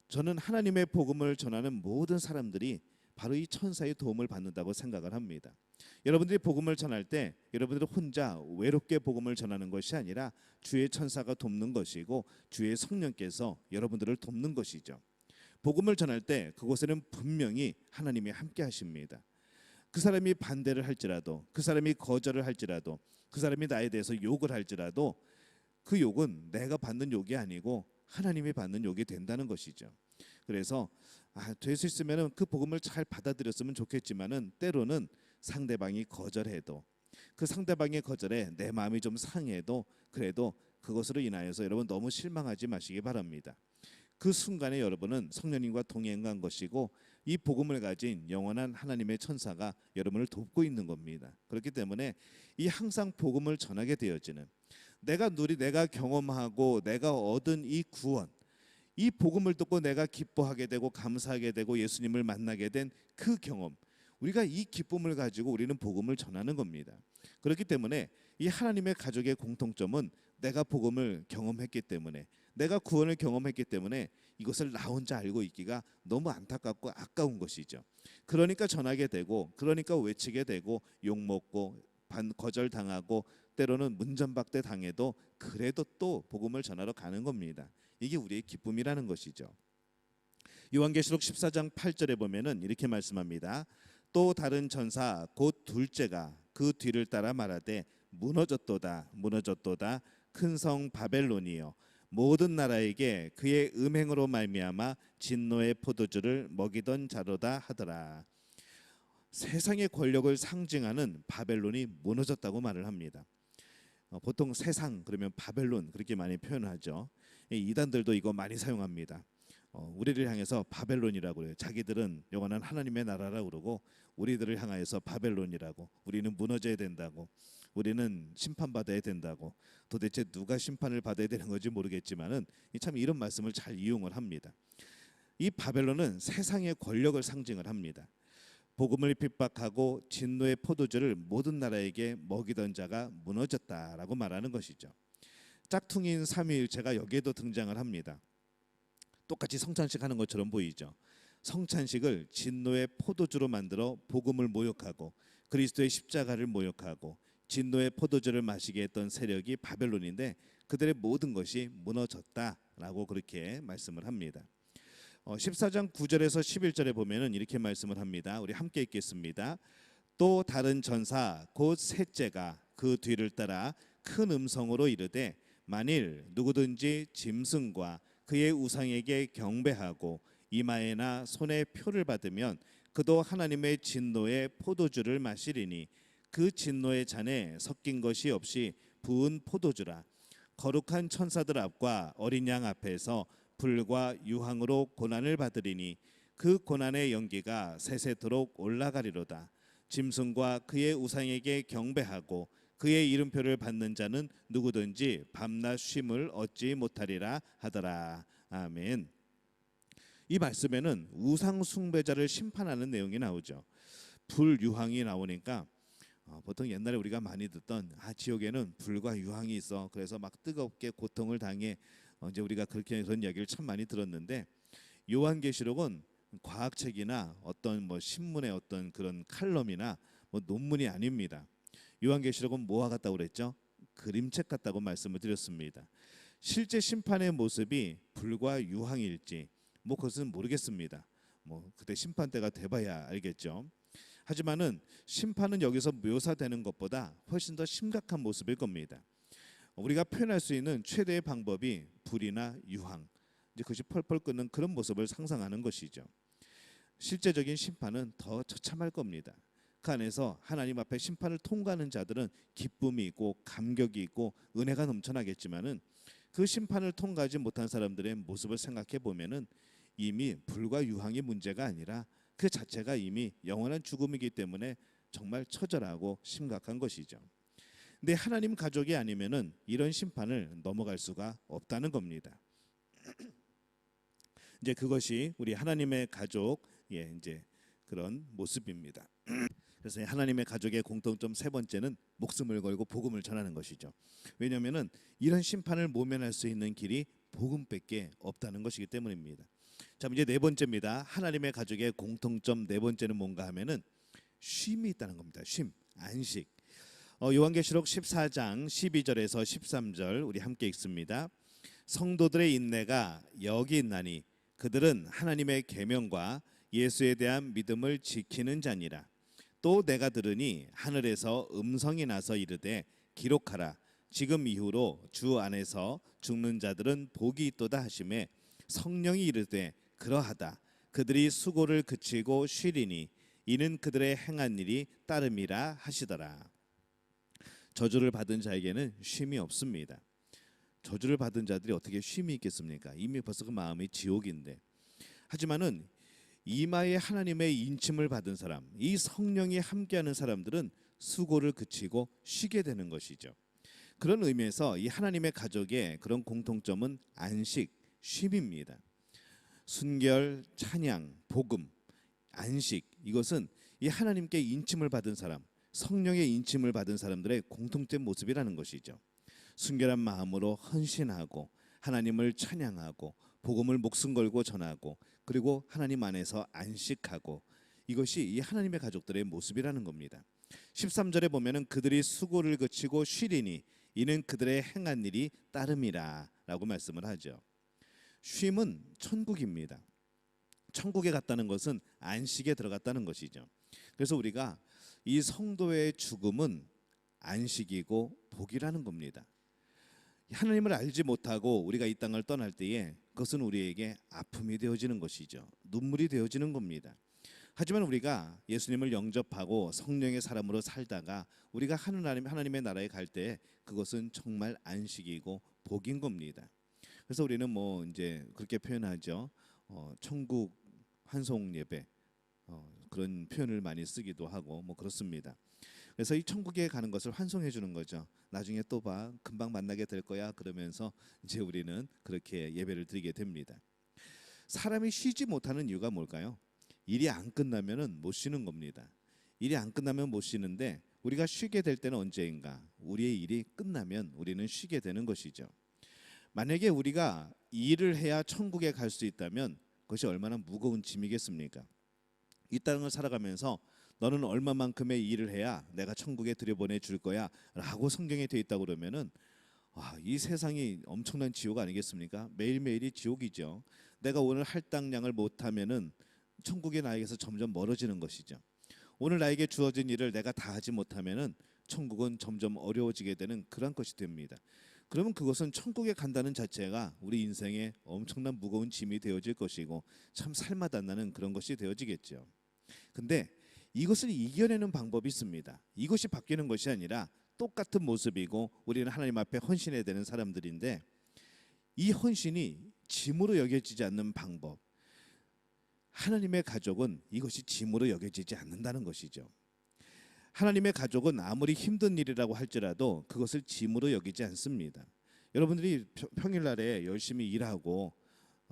저는 하나님의 복음을 전하는 모든 사람들이 바로 이 천사의 도움을 받는다고 생각을 합니다. 여러분들이 복음을 전할 때 여러분들이 혼자 외롭게 복음을 전하는 것이 아니라 주의 천사가 돕는 것이고 주의 성령께서 여러분들을 돕는 것이죠. 복음을 전할 때 그곳에는 분명히 하나님이 함께 하십니다. 그 사람이 반대를 할지라도, 그 사람이 거절을 할지라도, 그 사람이 나에 대해서 욕을 할지라도 그 욕은 내가 받는 욕이 아니고 하나님이 받는 욕이 된다는 것이죠. 그래서 될 수 있으면 그 복음을 잘 받아들였으면 좋겠지만은 때로는 상대방이 거절해도, 그 상대방의 거절에 내 마음이 좀 상해도, 그래도 그것으로 인하여서 여러분 너무 실망하지 마시기 바랍니다. 그 순간에 여러분은 성령님과 동행한 것이고 이 복음을 가진 영원한 하나님의 천사가 여러분을 돕고 있는 겁니다. 그렇기 때문에 이 항상 복음을 전하게 되어지는, 내가 경험하고 내가 얻은 이 구원, 이 복음을 듣고 내가 기뻐하게 되고 감사하게 되고 예수님을 만나게 된 그 경험, 우리가 이 기쁨을 가지고 우리는 복음을 전하는 겁니다. 그렇기 때문에 이 하나님의 가족의 공통점은 내가 복음을 경험했기 때문에, 내가 구원을 경험했기 때문에 이것을 나 혼자 알고 있기가 너무 안타깝고 아까운 것이죠. 그러니까 전하게 되고, 그러니까 외치게 되고, 욕먹고 거절당하고 때로는 문전박대 당해도 그래도 또 복음을 전하러 가는 겁니다. 이게 우리의 기쁨이라는 것이죠. 요한계시록 14장 8절에 보면은 이렇게 말씀합니다. 또 다른 천사 곧 둘째가 그 뒤를 따라 말하되 무너졌도다 무너졌도다. 큰 성 바벨론이여 모든 나라에게 그의 음행으로 말미암아 진노의 포도주를 먹이던 자로다 하더라. 세상의 권력을 상징하는 바벨론이 무너졌다고 말을 합니다. 보통 세상 그러면 바벨론 그렇게 많이 표현하죠. 이단들도 이거 많이 사용합니다. 우리를 향해서 바벨론이라고 그래요. 자기들은 영원한 하나님의 나라라고 그러고 우리들을 향하여서 바벨론이라고, 우리는 무너져야 된다고, 우리는 심판받아야 된다고. 도대체 누가 심판을 받아야 되는 건지 모르겠지만은 참 이런 말씀을 잘 이용을 합니다. 이 바벨론은 세상의 권력을 상징을 합니다. 복음을 핍박하고 진노의 포도주를 모든 나라에게 먹이던 자가 무너졌다라고 말하는 것이죠. 짝퉁인 삼위일체가 여기에도 등장을 합니다. 똑같이 성찬식 하는 것처럼 보이죠. 성찬식을 진노의 포도주로 만들어 복음을 모욕하고 그리스도의 십자가를 모욕하고 진노의 포도주를 마시게 했던 세력이 바벨론인데 그들의 모든 것이 무너졌다라고 그렇게 말씀을 합니다. 14장 9절에서 11절에 보면은 이렇게 말씀을 합니다. 우리 함께 읽겠습니다. 또 다른 전사 곧 셋째가 그 뒤를 따라 큰 음성으로 이르되 만일 누구든지 짐승과 그의 우상에게 경배하고 이마에나 손에 표를 받으면 그도 하나님의 진노의 포도주를 마시리니 그 진노의 잔에 섞인 것이 없이 부은 포도주라. 거룩한 천사들 앞과 어린 양 앞에서 불과 유황으로 고난을 받으리니 그 고난의 연기가 세세토록 올라가리로다. 짐승과 그의 우상에게 경배하고 그의 이름표를 받는 자는 누구든지 밤낮 쉼을 얻지 못하리라 하더라. 아멘. 이 말씀에는 우상 숭배자를 심판하는 내용이 나오죠. 불유황이 나오니까 보통 옛날에 우리가 많이 듣던 지옥에는 불과 유황이 있어. 그래서 막 뜨겁게 고통을 당해. 이제 우리가 그런 이야기를 참 많이 들었는데 요한계시록은 과학책이나 어떤 신문의 어떤 그런 칼럼이나 논문이 아닙니다. 요한계시록은 뭐와 같다고 그랬죠? 그림책 같다고 말씀을 드렸습니다. 실제 심판의 모습이 불과 유황일지 그것은 모르겠습니다. 그때 심판 때가 돼봐야 알겠죠. 하지만은 심판은 여기서 묘사되는 것보다 훨씬 더 심각한 모습일 겁니다. 우리가 표현할 수 있는 최대의 방법이 불이나 유황, 이제 그것이 펄펄 끓는 그런 모습을 상상하는 것이죠. 실제적인 심판은 더 처참할 겁니다. 그 안에서 하나님 앞에 심판을 통과하는 자들은 기쁨이 있고 감격이 있고 은혜가 넘쳐나겠지만은 그 심판을 통과하지 못한 사람들의 모습을 생각해 보면은 이미 불과 유황의 문제가 아니라 그 자체가 이미 영원한 죽음이기 때문에 정말 처절하고 심각한 것이죠. 근데 하나님 가족이 아니면은 이런 심판을 넘어갈 수가 없다는 겁니다. 이제 그것이 우리 하나님의 가족의 이제 그런 모습입니다. 그래서 하나님의 가족의 공통점 세 번째는 목숨을 걸고 복음을 전하는 것이죠. 왜냐하면은 이런 심판을 모면할 수 있는 길이 복음밖에 없다는 것이기 때문입니다. 자, 이제 네 번째입니다. 하나님의 가족의 공통점 네 번째는 뭔가 하면은 쉼이 있다는 겁니다. 쉼, 안식. 요한계시록 14장 12절에서 13절 우리 함께 읽습니다. 성도들의 인내가 여기 있나니 그들은 하나님의 계명과 예수에 대한 믿음을 지키는 자니라. 또 내가 들으니 하늘에서 음성이 나서 이르되 기록하라. 지금 이후로 주 안에서 죽는 자들은 복이 있도다 하시매 성령이 이르되 그러하다. 그들이 수고를 그치고 쉬리니 이는 그들의 행한 일이 따름이라 하시더라. 저주를 받은 자에게는 쉼이 없습니다. 저주를 받은 자들이 어떻게 쉼이 있겠습니까? 이미 벌써 그 마음이 지옥인데. 하지만은 이마에 하나님의 인침을 받은 사람, 이 성령이 함께하는 사람들은 수고를 그치고 쉬게 되는 것이죠. 그런 의미에서 이 하나님의 가족의 그런 공통점은 안식, 쉼입니다. 순결, 찬양, 복음, 안식, 이것은 이 하나님께 인침을 받은 사람, 성령의 인침을 받은 사람들의 공통된 모습이라는 것이죠. 순결한 마음으로 헌신하고 하나님을 찬양하고 복음을 목숨 걸고 전하고 그리고 하나님 안에서 안식하고, 이것이 이 하나님의 가족들의 모습이라는 겁니다. 13절에 보면은 그들이 수고를 그치고 쉬리니 이는 그들의 행한 일이 따름이라 라고 말씀을 하죠. 쉼은 천국입니다. 천국에 갔다는 것은 안식에 들어갔다는 것이죠. 그래서 우리가 이 성도의 죽음은 안식이고 복이라는 겁니다. 하나님을 알지 못하고 우리가 이 땅을 떠날 때에 그것은 우리에게 아픔이 되어지는 것이죠. 눈물이 되어지는 겁니다. 하지만 우리가 예수님을 영접하고 성령의 사람으로 살다가 우리가 하나님의 나라에 갈 때 그것은 정말 안식이고 복인 겁니다. 그래서 우리는 뭐 이제 그렇게 표현하죠. 천국 환송 예배 그런 표현을 많이 쓰기도 하고 뭐 그렇습니다. 그래서 이 천국에 가는 것을 환송해 주는 거죠. 나중에 또 봐, 금방 만나게 될 거야. 그러면서 이제 우리는 그렇게 예배를 드리게 됩니다. 사람이 쉬지 못하는 이유가 뭘까요? 일이 안 끝나면은 못 쉬는 겁니다. 일이 안 끝나면 못 쉬는데 우리가 쉬게 될 때는 언제인가? 우리의 일이 끝나면 우리는 쉬게 되는 것이죠. 만약에 우리가 일을 해야 천국에 갈 수 있다면 그것이 얼마나 무거운 짐이겠습니까? 이 땅을 살아가면서 너는 얼마만큼의 일을 해야 내가 천국에 들여보내 줄 거야 라고 성경에 되어 있다고 그러면은 이 세상이 엄청난 지옥 아니겠습니까? 매일매일이 지옥이죠. 내가 오늘 할당량을 못하면은 천국이 나에게서 점점 멀어지는 것이죠. 오늘 나에게 주어진 일을 내가 다 하지 못하면은 천국은 점점 어려워지게 되는 그런 것이 됩니다. 그러면 그것은 천국에 간다는 자체가 우리 인생에 엄청난 무거운 짐이 되어질 것이고 참 살맛 안 나는 그런 것이 되어지겠죠. 근데 이것을 이겨내는 방법이 있습니다. 이것이 바뀌는 것이 아니라 똑같은 모습이고 우리는 하나님 앞에 헌신해야 되는 사람들인데 이 헌신이 짐으로 여겨지지 않는 방법. 하나님의 가족은 이것이 짐으로 여겨지지 않는다는 것이죠. 하나님의 가족은 아무리 힘든 일이라고 할지라도 그것을 짐으로 여기지 않습니다. 여러분들이 평일날에 열심히 일하고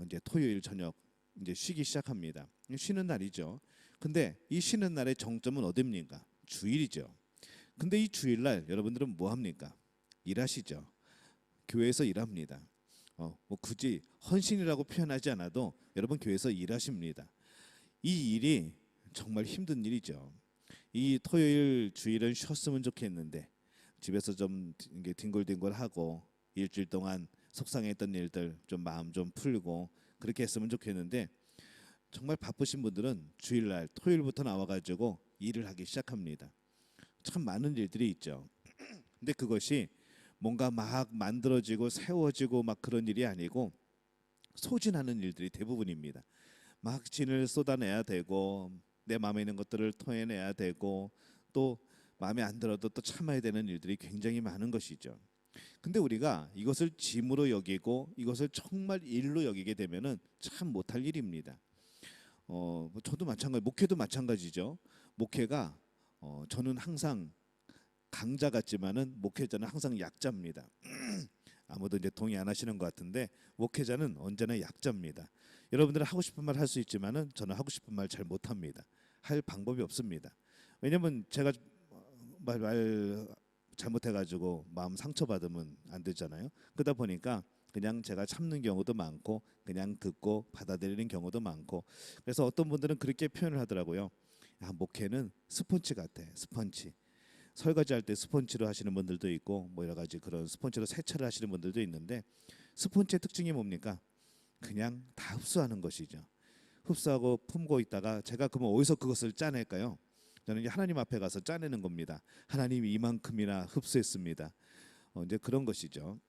이제 토요일 저녁 이제 쉬기 시작합니다. 쉬는 날이죠. 근데 이 쉬는 날의 정점은 어디입니까? 주일이죠. 근데 이 주일날 여러분들은 뭐 합니까? 일하시죠. 교회에서 일합니다. 뭐 굳이 헌신이라고 표현하지 않아도 여러분 교회에서 일하십니다. 이 일이 정말 힘든 일이죠. 이 토요일 주일은 쉬었으면 좋겠는데 집에서 좀 이게 뒹굴뒹굴하고 일주일 동안 속상했던 일들 좀 마음 좀 풀고 그렇게 했으면 좋겠는데 정말 바쁘신 분들은 주일날 토요일부터 나와가지고 일을 하기 시작합니다. 참 많은 일들이 있죠. 근데 그것이 뭔가 막 만들어지고 세워지고 막 그런 일이 아니고 소진하는 일들이 대부분입니다. 막 진을 쏟아내야 되고 내 마음에 있는 것들을 토해내야 되고 또 마음에 안 들어도 또 참아야 되는 일들이 굉장히 많은 것이죠. 근데 우리가 이것을 짐으로 여기고 이것을 정말 일로 여기게 되면은 참 못할 일입니다. 저도 마찬가지, 목회도 마찬가지죠. 목회가 저는 항상 강자 같지만은 목회자는 항상 약자입니다. 아무도 이제 동의 안 하시는 것 같은데 목회자는 언제나 약자입니다. 여러분들은 하고 싶은 말 할 수 있지만은 저는 하고 싶은 말 잘 못합니다. 할 방법이 없습니다. 왜냐면 제가 말 잘못해가지고 마음 상처받으면 안 되잖아요. 그러다 보니까 그냥 제가 참는 경우도 많고 그냥 듣고 받아들이는 경우도 많고 그래서 어떤 분들은 그렇게 표현을 하더라고요. 목회는 스펀지 같아. 스펀지. 설거지할 때 스펀지로 하시는 분들도 있고 뭐 여러 가지 그런 스펀지로 세차를 하시는 분들도 있는데 스펀지의 특징이 뭡니까? 그냥 다 흡수하는 것이죠. 흡수하고 품고 있다가 제가 그러면 어디서 그것을 짜낼까요? 저는 이제 하나님 앞에 가서 짜내는 겁니다. 하나님이 이만큼이나 흡수했습니다. 이제 그런 것이죠.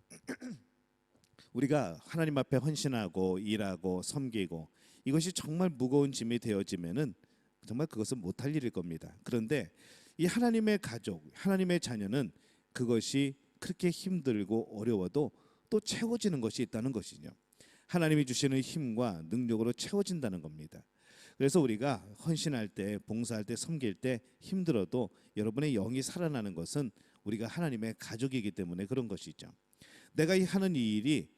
우리가 하나님 앞에 헌신하고 일하고 섬기고 이것이 정말 무거운 짐이 되어지면은 정말 그것은 못할 일일 겁니다. 그런데 이 하나님의 가족, 하나님의 자녀는 그것이 그렇게 힘들고 어려워도 또 채워지는 것이 있다는 것이죠. 하나님이 주시는 힘과 능력으로 채워진다는 겁니다. 그래서 우리가 헌신할 때, 봉사할 때, 섬길 때 힘들어도 여러분의 영이 살아나는 것은 우리가 하나님의 가족이기 때문에 그런 것이죠. 내가 하는 이 일이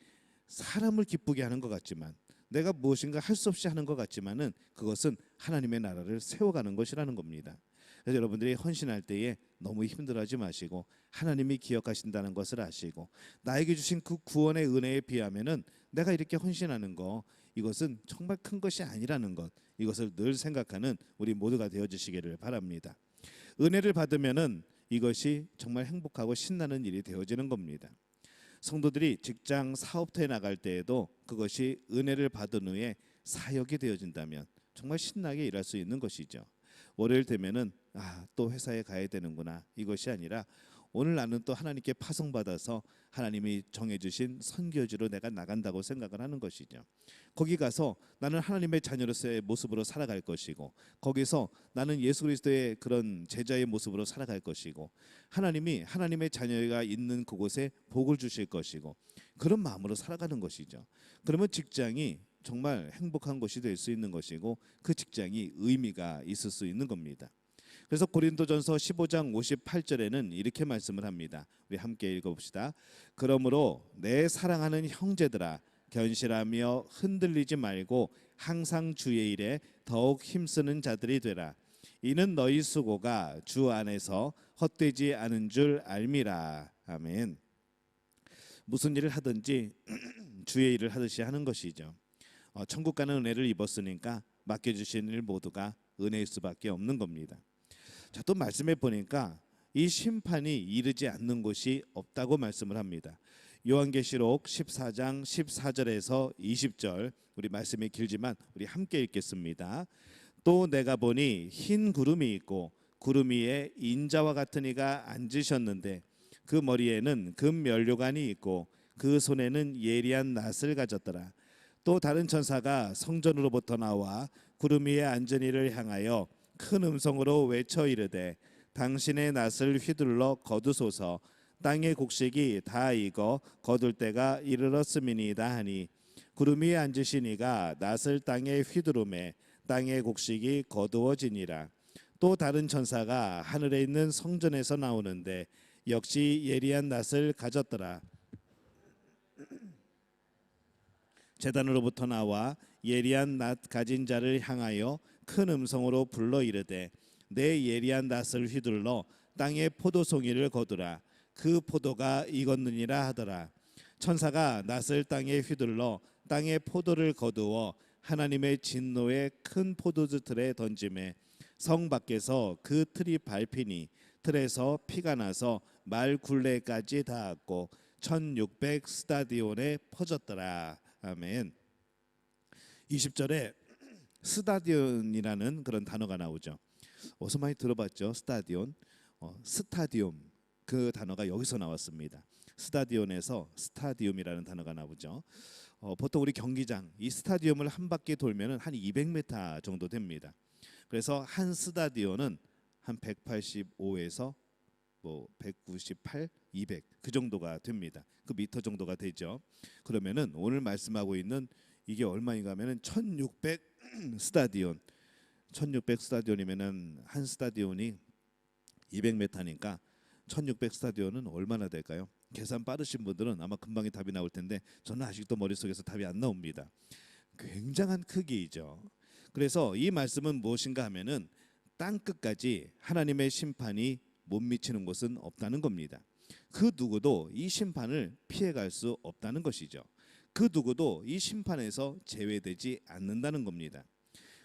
사람을 기쁘게 하는 것 같지만 내가 무엇인가 할 수 없이 하는 것 같지만은 그것은 하나님의 나라를 세워가는 것이라는 겁니다. 그래서 여러분들이 헌신할 때에 너무 힘들어하지 마시고 하나님이 기억하신다는 것을 아시고 나에게 주신 그 구원의 은혜에 비하면은 내가 이렇게 헌신하는 거 이것은 정말 큰 것이 아니라는 것 이것을 늘 생각하는 우리 모두가 되어주시기를 바랍니다. 은혜를 받으면은 이것이 정말 행복하고 신나는 일이 되어지는 겁니다. 성도들이 직장 사업터에 나갈 때에도 그것이 은혜를 받은 후에 사역이 되어진다면 정말 신나게 일할 수 있는 것이죠. 월요일 되면은 또 회사에 가야 되는구나 이것이 아니라 오늘 나는 또 하나님께 파송받아서 하나님이 정해주신 선교지로 내가 나간다고 생각을 하는 것이죠. 거기 가서 나는 하나님의 자녀로서의 모습으로 살아갈 것이고, 거기서 나는 예수 그리스도의 그런 제자의 모습으로 살아갈 것이고, 하나님이 하나님의 자녀가 있는 그곳에 복을 주실 것이고, 그런 마음으로 살아가는 것이죠. 그러면 직장이 정말 행복한 곳이 될 수 있는 것이고, 그 직장이 의미가 있을 수 있는 겁니다. 그래서 고린도전서 15장 58절에는 이렇게 말씀을 합니다. 우리 함께 읽어봅시다. 그러므로 내 사랑하는 형제들아, 견실하며 흔들리지 말고 항상 주의 일에 더욱 힘쓰는 자들이 되라. 이는 너희 수고가 주 안에서 헛되지 않은 줄 알미라. 아멘. 무슨 일을 하든지 주의 일을 하듯이 하는 것이죠. 천국 가는 은혜를 입었으니까 맡겨주신 일 모두가 은혜일 수밖에 없는 겁니다. 자, 또 말씀해 보니까 이 심판이 이르지 않는 곳이 없다고 말씀을 합니다. 요한계시록 14장 14절에서 20절, 우리 말씀이 길지만 우리 함께 읽겠습니다. 또 내가 보니 흰 구름이 있고 구름 위에 인자와 같은 이가 앉으셨는데 그 머리에는 금 면류관이 있고 그 손에는 예리한 낫을 가졌더라. 또 다른 천사가 성전으로부터 나와 구름 위에 앉은 이를 향하여 큰 음성으로 외쳐 이르되 당신의 낫을 휘둘러 거두소서. 땅의 곡식이 다 익어 거둘 때가 이르렀음이니이다 하니 구름 위에 앉으신 이가 낫을 땅에 휘두르매 땅의 곡식이 거두어지니라. 또 다른 천사가 하늘에 있는 성전에서 나오는데 역시 예리한 낫을 가졌더라. 제단으로부터 나와 예리한 낫 가진 자를 향하여 큰 음성으로 불러 이르되 내 예리한 낫을 휘둘러 땅의 포도송이를 거두라. 그 포도가 익었느니라 하더라. 천사가 낫을 땅에 휘둘러 땅의 포도를 거두어 하나님의 진노의 큰 포도주 틀에 던짐에 성 밖에서 그 틀이 밟히니 틀에서 피가 나서 말 굴레까지 닿았고 1600 스타디온에 퍼졌더라. 아멘. 20절에 스타디온이라는 그런 단어가 나오죠. 어디서 많이 들어봤죠? 스타디온, 스타디움, 그 단어가 여기서 나왔습니다. 스타디온에서 스타디움이라는 단어가 나오죠. 보통 우리 경기장, 이 스타디움을 한 바퀴 돌면은 한 200m 정도 됩니다. 그래서 한 스타디온은 한 185에서 뭐 198, 200 그 정도가 됩니다. 그 미터 정도가 되죠. 그러면은 오늘 말씀하고 있는 이게 얼마인가 하면은 1600 스타디온, 1600 스타디온이면은 한 스타디온이 200m니까 1600 스타디온은 얼마나 될까요? 계산 빠르신 분들은 아마 금방이 답이 나올 텐데 저는 아직도 머릿속에서 답이 안 나옵니다. 굉장한 크기이죠. 그래서 이 말씀은 무엇인가 하면은 땅 끝까지 하나님의 심판이 못 미치는 곳은 없다는 겁니다. 그 누구도 이 심판을 피해갈 수 없다는 것이죠. 그 누구도 이 심판에서 제외되지 않는다는 겁니다.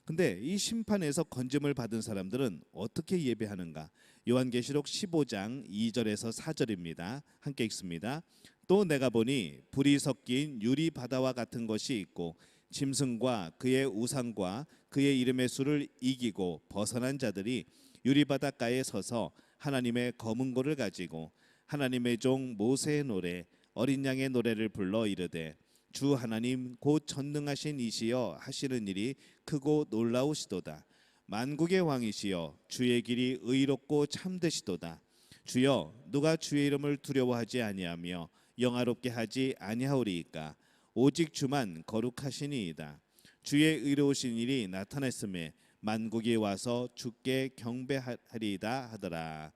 근데 이 심판에서 건짐을 받은 사람들은 어떻게 예배하는가? 요한계시록 15장 2절에서 4절입니다. 함께 읽습니다. 또 내가 보니 불이 섞인 유리 바다와 같은 것이 있고 짐승과 그의 우상과 그의 이름의 수를 이기고 벗어난 자들이 유리 바닷가에 서서 하나님의 검은 고를 가지고 하나님의 종 모세의 노래 어린 양의 노래를 불러 이르되 주 하나님 곧 전능하신 이시여 하시는 일이 크고 놀라우시도다. 만국의 왕이시여 주의 길이 의롭고 참되시도다. 주여 누가 주의 이름을 두려워하지 아니하며 영화롭게 하지 아니하오리이까. 오직 주만 거룩하시니이다. 주의 의로우신 일이 나타났음에 만국이 와서 주께 경배하리이다 하더라.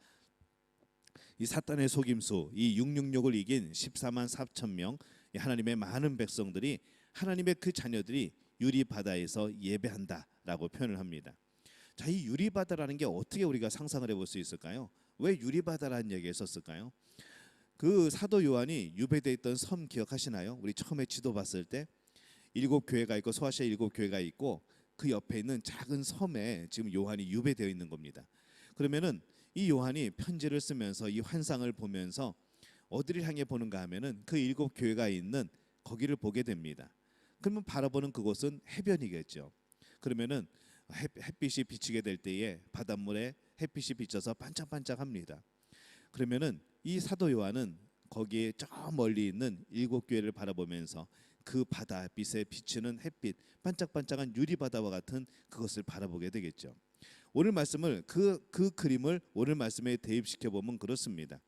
이 사탄의 속임수, 이 666을 이긴 14만 4천 명 하나님의 많은 백성들이 하나님의 그 자녀들이 유리 바다에서 예배한다라고 표현을 합니다. 자, 이 유리 바다라는 게 어떻게 우리가 상상을 해볼 수 있을까요? 왜 유리 바다라는 얘기를 썼을까요? 그 사도 요한이 유배돼 있던 섬 기억하시나요? 우리 처음에 지도 봤을 때 7교회가 있고 소아시아 7교회가 있고 그 옆에 있는 작은 섬에 지금 요한이 유배되어 있는 겁니다. 그러면은 이 요한이 편지를 쓰면서 이 환상을 보면서 어디를 향해 보는가 하면은 그 7교회가 있는 거기를 보게 됩니다. 그러면 바라보는 그곳은 해변이겠죠. 그러면은 햇빛이 비치게 될 때에 바닷물에 햇빛이 비쳐서 반짝반짝합니다. 그러면은 이 사도 요한은 거기에 저 멀리 있는 일곱 교회를 바라보면서 그 바다 빛에 비추는 햇빛, 반짝반짝한 유리 바다와 같은 그것을 바라보게 되겠죠. 오늘 말씀을 그 그림을 오늘 말씀에 대입시켜 보면 그렇습니다.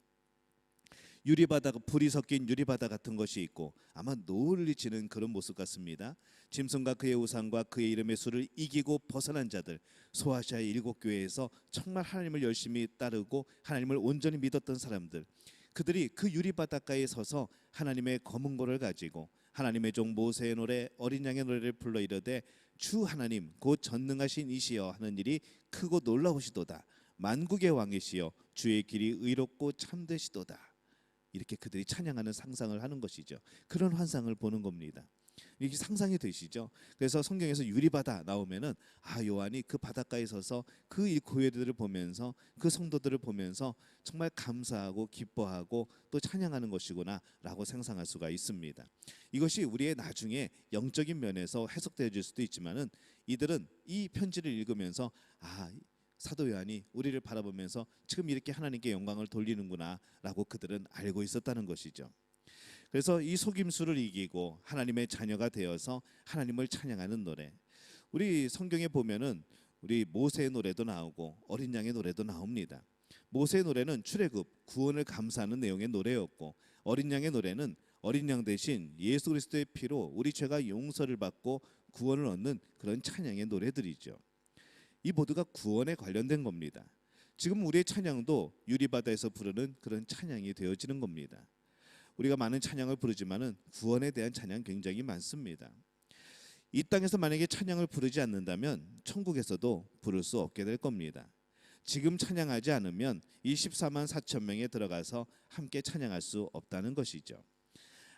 유리바다, 불이 섞인 유리바다 같은 것이 있고 아마 노을이 지는 그런 모습 같습니다. 짐승과 그의 우상과 그의 이름의 수를 이기고 벗어난 자들, 소아시아의 일곱 교회에서 정말 하나님을 열심히 따르고 하나님을 온전히 믿었던 사람들, 그들이 그 유리바닷가에 서서 하나님의 검은 고를 가지고 하나님의 종 모세의 노래, 어린 양의 노래를 불러 이르되 주 하나님 곧 전능하신 이시여 하는 일이 크고 놀라우시도다. 만국의 왕이시여 주의 길이 의롭고 참되시도다. 이렇게 그들이 찬양하는 상상을 하는 것이죠. 그런 환상을 보는 겁니다. 이게 상상이 되시죠? 그래서 성경에서 유리바다 나오면은 요한이 그 바닷가에 서서 그 교회들을 보면서 그 성도들을 보면서 정말 감사하고 기뻐하고 또 찬양하는 것이구나라고 상상할 수가 있습니다. 이것이 우리의 나중에 영적인 면에서 해석되어질 수도 있지만은 이들은 이 편지를 읽으면서 사도 요한이 우리를 바라보면서 지금 이렇게 하나님께 영광을 돌리는구나라고 그들은 알고 있었다는 것이죠. 그래서 이 속임수를 이기고 하나님의 자녀가 되어서 하나님을 찬양하는 노래. 우리 성경에 보면은 우리 모세의 노래도 나오고 어린 양의 노래도 나옵니다. 모세의 노래는 출애굽, 구원을 감사하는 내용의 노래였고 어린 양의 노래는 어린 양 대신 예수 그리스도의 피로 우리 죄가 용서를 받고 구원을 얻는 그런 찬양의 노래들이죠. 이 모두가 구원에 관련된 겁니다. 지금 우리의 찬양도 유리바다에서 부르는 그런 찬양이 되어지는 겁니다. 우리가 많은 찬양을 부르지만은 구원에 대한 찬양 굉장히 많습니다. 이 땅에서 만약에 찬양을 부르지 않는다면 천국에서도 부를 수 없게 될 겁니다. 지금 찬양하지 않으면 이 14만 4천 명에 들어가서 함께 찬양할 수 없다는 것이죠.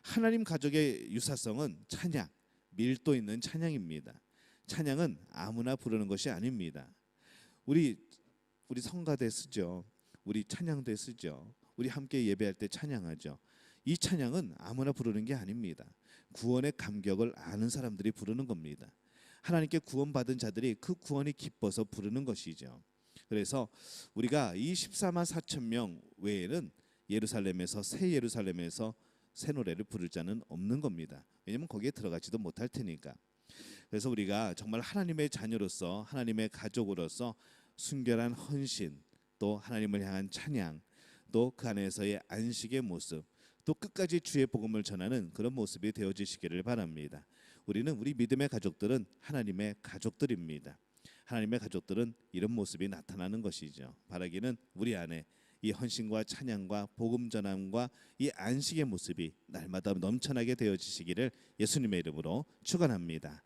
하나님 가족의 유사성은 찬양, 밀도 있는 찬양입니다. 찬양은 아무나 부르는 것이 아닙니다. 우리 성가대 쓰죠. 우리 찬양대 쓰죠. 우리 함께 예배할 때 찬양하죠. 이 찬양은 아무나 부르는 게 아닙니다. 구원의 감격을 아는 사람들이 부르는 겁니다. 하나님께 구원받은 자들이 그 구원이 기뻐서 부르는 것이죠. 그래서 우리가 이 14만 4천 명 외에는 예루살렘에서 새 노래를 부를 자는 없는 겁니다. 왜냐하면 거기에 들어가지도 못할 테니까. 그래서 우리가 정말 하나님의 자녀로서 하나님의 가족으로서 순결한 헌신, 또 하나님을 향한 찬양, 또 그 안에서의 안식의 모습, 또 끝까지 주의 복음을 전하는 그런 모습이 되어지시기를 바랍니다. 우리 믿음의 가족들은 하나님의 가족들입니다. 하나님의 가족들은 이런 모습이 나타나는 것이죠. 바라기는 우리 안에 이 헌신과 찬양과 복음 전함과 이 안식의 모습이 날마다 넘쳐나게 되어지시기를 예수님의 이름으로 축원합니다.